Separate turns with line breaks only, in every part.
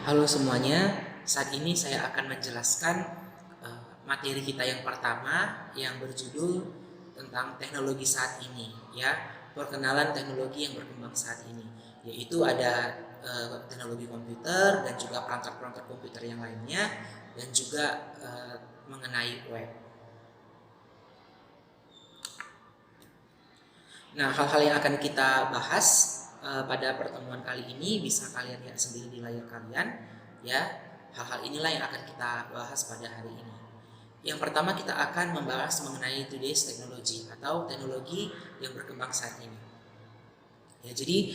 Halo semuanya, saat ini saya akan menjelaskan materi kita yang pertama yang berjudul tentang teknologi saat ini, ya, perkenalan teknologi yang berkembang saat ini, yaitu ada teknologi komputer dan juga perangkat-perangkat komputer yang lainnya dan juga mengenai web. Nah, hal-hal yang akan kita bahas pada pertemuan kali ini bisa kalian lihat sendiri di layar kalian, ya. Hal-hal inilah yang akan kita bahas pada hari ini. Yang pertama kita akan membahas mengenai today's technology atau teknologi yang berkembang saat ini. Ya, jadi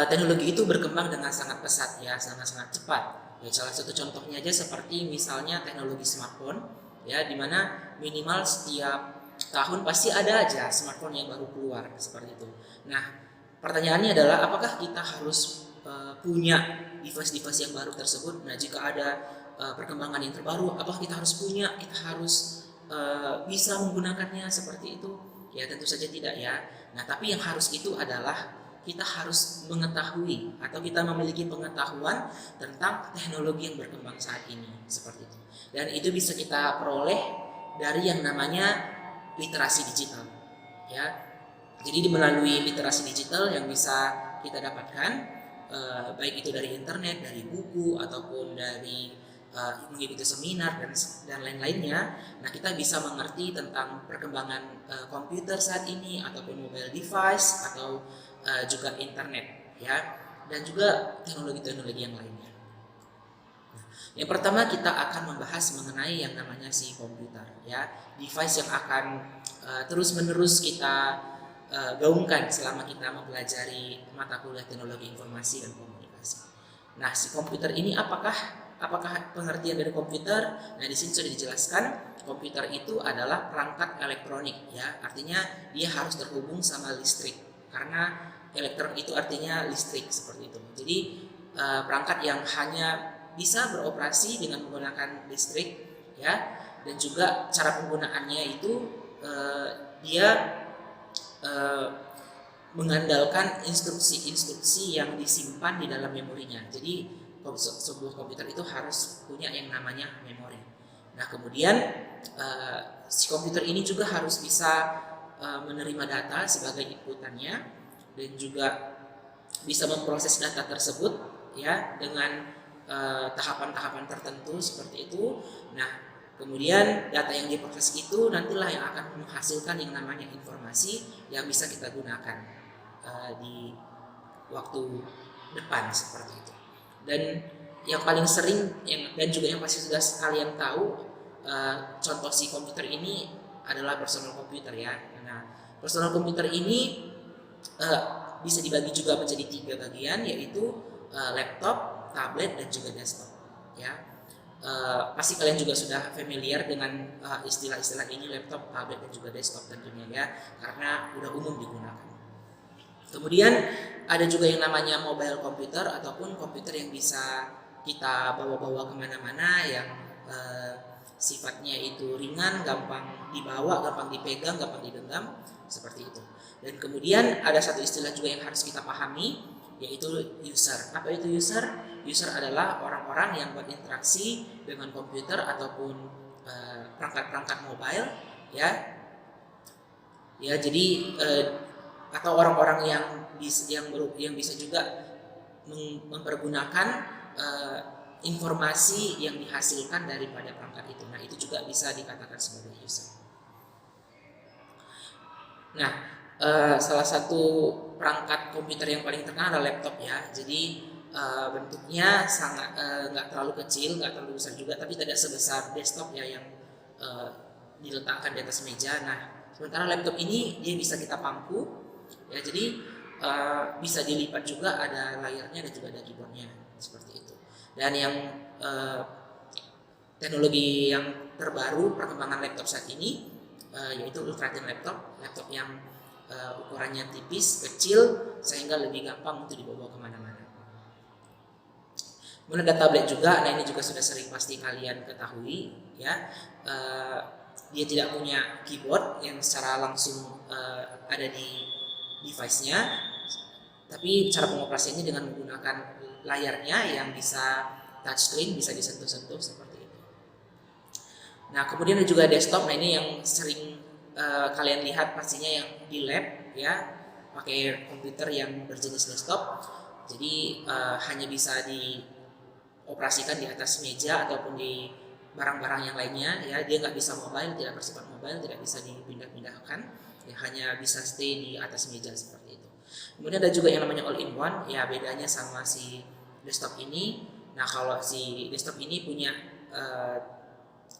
teknologi itu berkembang dengan sangat pesat, ya, sangat-sangat cepat. Ya, salah satu contohnya aja seperti misalnya teknologi smartphone, ya, dimana minimal setiap tahun pasti ada aja smartphone yang baru keluar seperti itu. Nah, pertanyaannya adalah apakah kita harus punya device-device yang baru tersebut? Nah, jika ada perkembangan yang terbaru, apakah kita harus punya? Kita harus bisa menggunakannya seperti itu? Ya, tentu saja tidak, ya. Nah, tapi yang harus itu adalah kita harus mengetahui atau kita memiliki pengetahuan tentang teknologi yang berkembang saat ini seperti itu. Dan itu bisa kita peroleh dari yang namanya literasi digital, ya. Jadi melalui literasi digital yang bisa kita dapatkan baik itu dari internet, dari buku ataupun dari mengikuti seminar dan lain-lainnya. Nah, kita bisa mengerti tentang perkembangan komputer saat ini ataupun mobile device atau juga internet, ya, dan juga teknologi-teknologi yang lainnya. Yang pertama kita akan membahas mengenai yang namanya si komputer, ya, device yang akan terus-menerus kita gaungkan selama kita mempelajari mata kuliah teknologi informasi dan komunikasi. Nah, si komputer ini apakah pengertian dari komputer? Nah, di sini sudah dijelaskan komputer itu adalah perangkat elektronik, ya, artinya dia harus terhubung sama listrik karena elektron itu artinya listrik seperti itu. Jadi perangkat yang hanya bisa beroperasi dengan menggunakan listrik, ya, dan juga cara penggunaannya itu dia mengandalkan instruksi-instruksi yang disimpan di dalam memorinya. Jadi sebuah komputer itu harus punya yang namanya memori. Nah, kemudian si komputer ini juga harus bisa menerima data sebagai inputannya dan juga bisa memproses data tersebut, ya, dengan tahapan-tahapan tertentu seperti itu. Nah, kemudian data yang diproses itu nantilah yang akan menghasilkan yang namanya informasi yang bisa kita gunakan di waktu depan seperti itu. Dan yang paling sering dan juga yang pasti sudah kalian tahu contoh si komputer ini adalah personal komputer, ya. Nah, personal komputer ini bisa dibagi juga menjadi 3 bagian, yaitu laptop, tablet, dan juga desktop, ya. Pasti kalian juga sudah familiar dengan istilah-istilah ini, laptop, tablet, dan juga desktop tentunya, ya, karena udah umum digunakan. Kemudian ada juga yang namanya mobile computer ataupun komputer yang bisa kita bawa-bawa kemana-mana, yang sifatnya itu ringan, gampang dibawa, gampang dipegang, gampang digenggam, seperti itu. Dan kemudian ada satu istilah juga yang harus kita pahami, yaitu user. Apa itu user? User adalah orang-orang yang berinteraksi dengan komputer ataupun perangkat-perangkat mobile, ya. Ya, jadi atau orang-orang yang bisa juga mempergunakan informasi yang dihasilkan daripada perangkat itu. Nah, itu juga bisa dikatakan sebagai user. Nah, salah satu perangkat komputer yang paling terkenal adalah laptop, ya. Jadi bentuknya sangat nggak terlalu kecil, nggak terlalu besar juga, tapi tidak sebesar desktop, ya, yang diletakkan di atas meja. Nah, sementara laptop ini dia bisa kita pangku, ya, jadi bisa dilipat juga, ada layarnya dan juga ada keyboardnya seperti itu. Dan yang teknologi yang terbaru perkembangan laptop saat ini yaitu ultra thin laptop yang ukurannya tipis, kecil, sehingga lebih gampang untuk dibawa kemana-mana. Kemudian ada tablet juga. Nah, ini juga sudah sering pasti kalian ketahui, ya. Dia tidak punya keyboard yang secara langsung ada di device-nya, tapi cara pengoperasiannya dengan menggunakan layarnya yang bisa touchscreen bisa disentuh-sentuh seperti itu. Nah, kemudian ada juga desktop. Nah, ini yang sering kalian lihat pastinya yang di lab ya, pakai komputer yang berjenis desktop. Jadi hanya bisa dioperasikan di atas meja ataupun di barang-barang yang lainnya ya. Dia nggak bisa mobile, tidak bersifat mobile, tidak bisa dipindah-pindahkan ya, hanya bisa stay di atas meja seperti itu. Kemudian ada juga yang namanya all-in-one ya, bedanya sama si desktop ini. Nah, kalau si desktop ini punya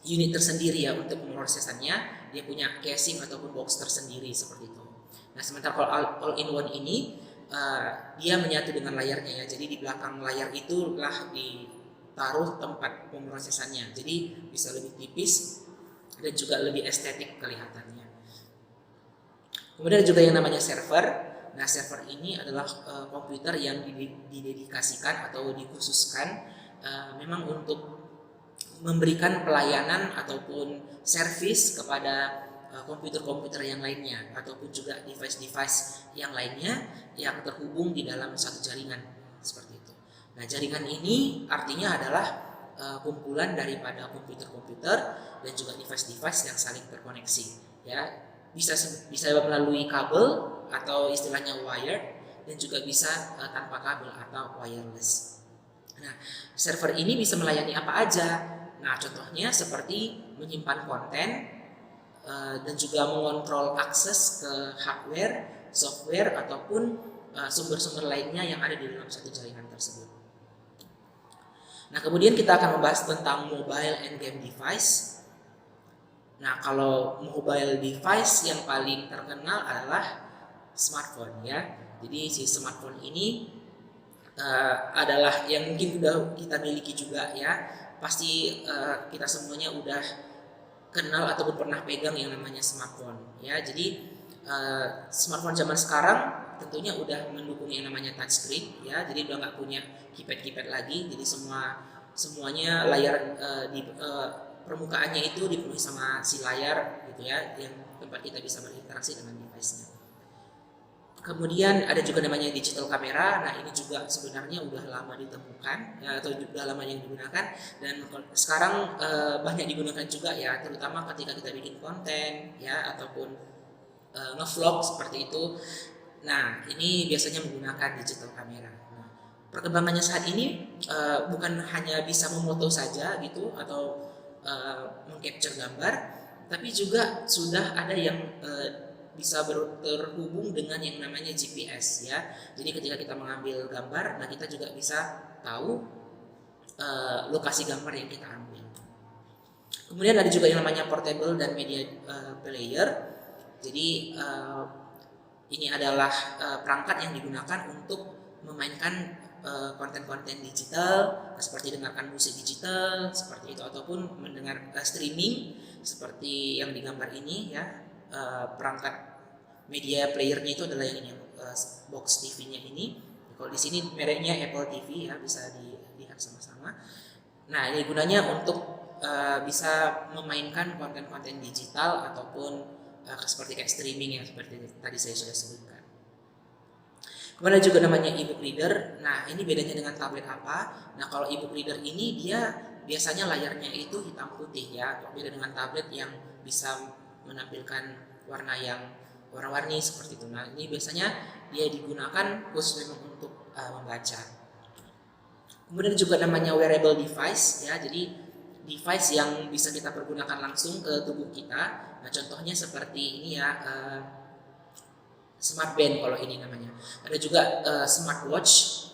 unit tersendiri ya untuk pemrosesannya, dia punya casing ataupun box tersendiri seperti itu. Nah, sementara kalau all-in-one ini dia menyatu dengan layarnya ya, jadi di belakang layar itulah ditaruh tempat pemrosesannya, jadi bisa lebih tipis dan juga lebih estetik kelihatannya. Kemudian juga yang namanya server. Nah, server ini adalah komputer yang didedikasikan atau dikhususkan memang untuk memberikan pelayanan ataupun servis kepada komputer-komputer yang lainnya ataupun juga device-device yang lainnya yang terhubung di dalam satu jaringan seperti itu. Nah, jaringan ini artinya adalah kumpulan daripada komputer-komputer dan juga device-device yang saling terkoneksi ya, bisa melalui kabel atau istilahnya wired, dan juga bisa tanpa kabel atau wireless. Nah, server ini bisa melayani apa aja. Nah, contohnya seperti menyimpan konten dan juga mengontrol akses ke hardware, software ataupun sumber-sumber lainnya yang ada di dalam satu jaringan tersebut. Nah, kemudian kita akan membahas tentang mobile and game device. Nah, kalau mobile device yang paling terkenal adalah smartphone ya. Jadi si smartphone ini adalah yang mungkin udah kita miliki juga ya. Pasti kita semuanya udah kenal ataupun pernah pegang yang namanya smartphone ya. Jadi smartphone zaman sekarang tentunya udah mendukung yang namanya touchscreen ya. Jadi udah nggak punya keypad lagi. Jadi semuanya layar di permukaannya itu dipenuhi sama si layar gitu ya, yang tempat kita bisa berinteraksi dengan device-nya. Kemudian ada juga namanya digital kamera. Nah, ini juga sebenarnya udah lama ditemukan ya, atau udah lama yang digunakan, dan sekarang banyak digunakan juga ya, terutama ketika kita bikin konten ya ataupun ngevlog seperti itu. Nah, ini biasanya menggunakan digital kamera. Nah, perkembangannya saat ini bukan hanya bisa memoto saja gitu atau mengcapture gambar, tapi juga sudah ada yang bisa terhubung dengan yang namanya GPS ya. Jadi ketika kita mengambil gambar, nah kita juga bisa tahu lokasi gambar yang kita ambil. Kemudian ada juga yang namanya portable dan media player. Jadi ini adalah perangkat yang digunakan untuk memainkan konten-konten digital seperti dengarkan musik digital seperti itu, ataupun mendengar streaming seperti yang digambar ini ya. Perangkat media playernya itu adalah yang ini, box TV-nya ini. Kalau di sini mereknya Apple TV ya, bisa dilihat sama-sama. Nah, ini gunanya untuk bisa memainkan konten-konten digital ataupun seperti kayak streaming yang seperti tadi saya sudah sebutkan. Kemudian juga namanya e-book reader. Nah, ini bedanya dengan tablet apa? Nah, kalau e-book reader ini dia biasanya layarnya itu hitam putih ya, beda dengan tablet yang bisa menampilkan warna-warni seperti itu. Nah, ini biasanya dia digunakan khusus memang untuk membaca. Kemudian juga namanya wearable device ya, jadi device yang bisa kita pergunakan langsung ke tubuh kita. Nah, contohnya seperti ini ya, smart band kalau ini namanya. Ada juga smartwatch.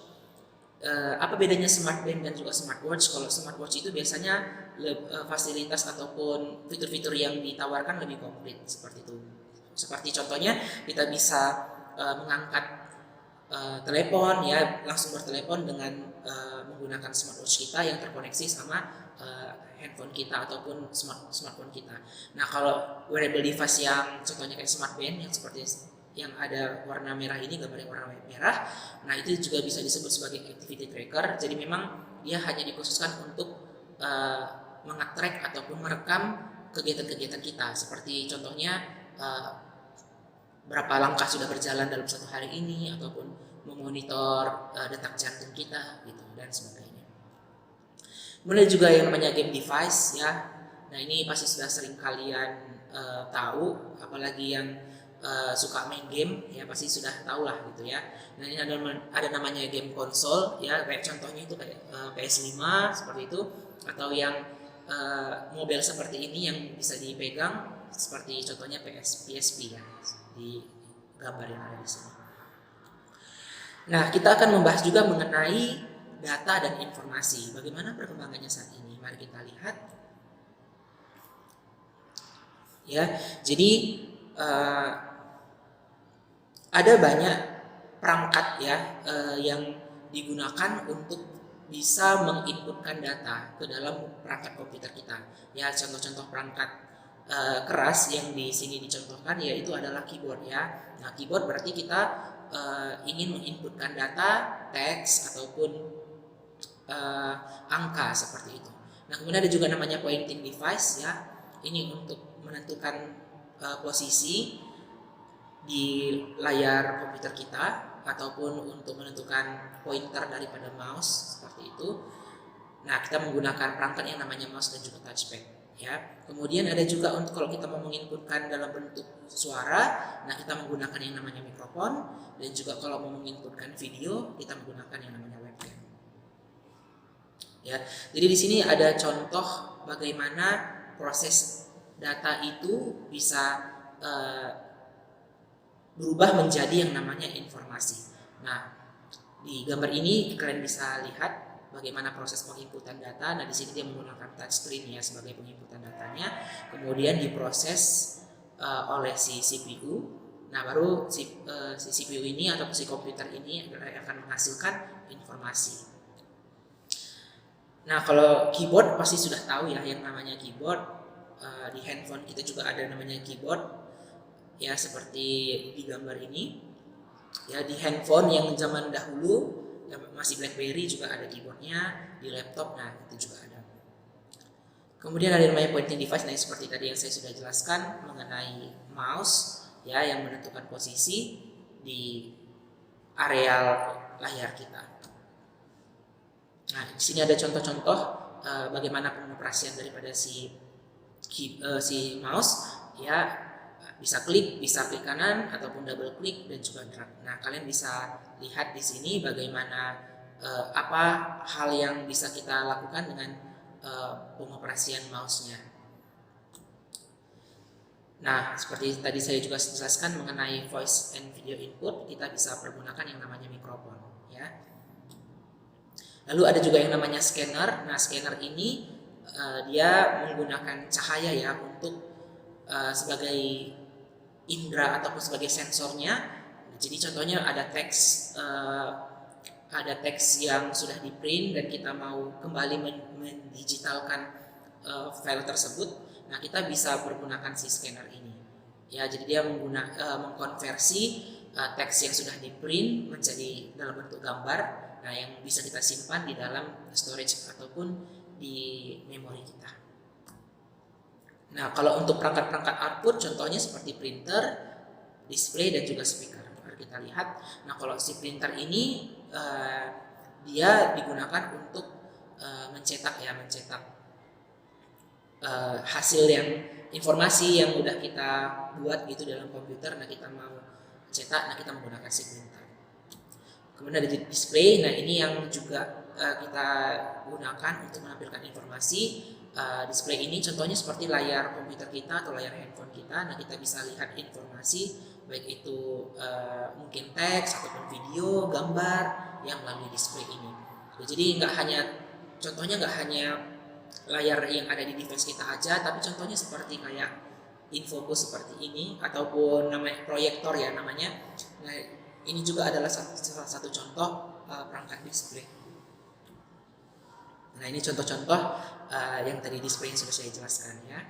Apa bedanya smart band dan juga smartwatch? Kalau smartwatch itu biasanya fasilitas ataupun fitur-fitur yang ditawarkan lebih komplit seperti itu. Seperti contohnya kita bisa mengangkat telepon ya, langsung bertelepon dengan menggunakan smartwatch kita yang terkoneksi sama handphone kita ataupun smartphone kita. Nah, kalau wearable device yang contohnya kayak smart band yang seperti yang ada warna merah ini, gambarnya warna merah, nah itu juga bisa disebut sebagai activity tracker. Jadi memang dia hanya dikhususkan untuk mengetrack ataupun merekam kegiatan-kegiatan kita, seperti contohnya berapa langkah sudah berjalan dalam satu hari ini, ataupun memonitor detak jantung kita gitu dan sebagainya. Kemudian juga yang namanya game device ya. Nah ini pasti sudah sering kalian tahu, apalagi yang suka main game ya pasti sudah tahu lah gitu ya. Nah ini ada namanya game konsol ya, kayak contohnya itu kayak PS5 seperti itu, atau yang mobile seperti ini yang bisa dipegang seperti contohnya PSP ya di gambar yang ada di sini. Nah kita akan membahas juga mengenai data dan informasi. Bagaimana perkembangannya saat ini? Mari kita lihat. Ya, jadi ada banyak perangkat ya yang digunakan untuk bisa menginputkan data ke dalam perangkat komputer kita. Ya, contoh-contoh perangkat keras yang di sini dicontohkan yaitu adalah keyboard ya. Nah, keyboard berarti kita ingin menginputkan data, teks ataupun angka seperti itu. Nah kemudian ada juga namanya pointing device ya. Ini untuk menentukan posisi di layar komputer kita ataupun untuk menentukan pointer daripada mouse seperti itu. Nah kita menggunakan perangkat yang namanya mouse dan juga touchpad ya. Kemudian ada juga untuk kalau kita mau menginputkan dalam bentuk suara, nah kita menggunakan yang namanya mikrofon, dan juga kalau mau menginputkan video kita menggunakan yang namanya webcam. Ya, jadi di sini ada contoh bagaimana proses data itu bisa berubah menjadi yang namanya informasi. Nah, di gambar ini kalian bisa lihat bagaimana proses penginputan data. Nah, di sini dia menggunakan touchscreen ya sebagai penginputan datanya. Kemudian diproses oleh si CPU. Nah, baru si CPU ini atau si komputer ini akan menghasilkan informasi. Nah kalau keyboard pasti sudah tahu ya yang namanya keyboard. Di handphone kita juga ada namanya keyboard ya seperti di gambar ini ya. Di handphone yang zaman dahulu yang masih BlackBerry juga ada keyboardnya, di laptop nah itu juga ada. Kemudian ada namanya pointing device. Nah seperti tadi yang saya sudah jelaskan mengenai mouse ya yang menentukan posisi di areal layar kita. Nah, di sini ada contoh-contoh bagaimana pengoperasian daripada si mouse ya, bisa klik kanan ataupun double klik dan juga drag. Nah, kalian bisa lihat di sini bagaimana apa hal yang bisa kita lakukan dengan pengoperasian mouse-nya. Nah, seperti tadi saya juga jelaskan mengenai voice and video input, kita bisa pergunakan yang namanya mikrofon ya. Lalu ada juga yang namanya scanner. Nah, scanner ini dia menggunakan cahaya ya untuk sebagai indera ataupun sebagai sensornya. Jadi contohnya ada teks yang sudah di print dan kita mau kembali mendigitalkan file tersebut. Nah, kita bisa menggunakan si scanner ini. Ya, jadi dia mengkonversi teks yang sudah di print menjadi dalam bentuk gambar. Nah, yang bisa kita simpan di dalam storage ataupun di memori kita. Nah, kalau untuk perangkat-perangkat output contohnya seperti printer, display dan juga speaker. Mari kita lihat. Nah, kalau si printer ini dia digunakan untuk mencetak hasil yang informasi yang udah kita buat gitu dalam komputer. Nah, kita mau cetak, nah kita menggunakan si printer. Kemudian ada display. Nah ini yang juga kita gunakan untuk menampilkan informasi. Display ini contohnya seperti layar komputer kita atau layar handphone kita. Nah kita bisa lihat informasi baik itu mungkin teks ataupun video, gambar yang melalui display ini. Jadi contohnya nggak hanya layar yang ada di device kita aja, tapi contohnya seperti kayak infobus seperti ini ataupun namanya proyektor ya namanya. Nah, ini juga adalah salah satu contoh perangkat display. Nah ini contoh-contoh yang tadi display yang sudah saya jelaskan ya.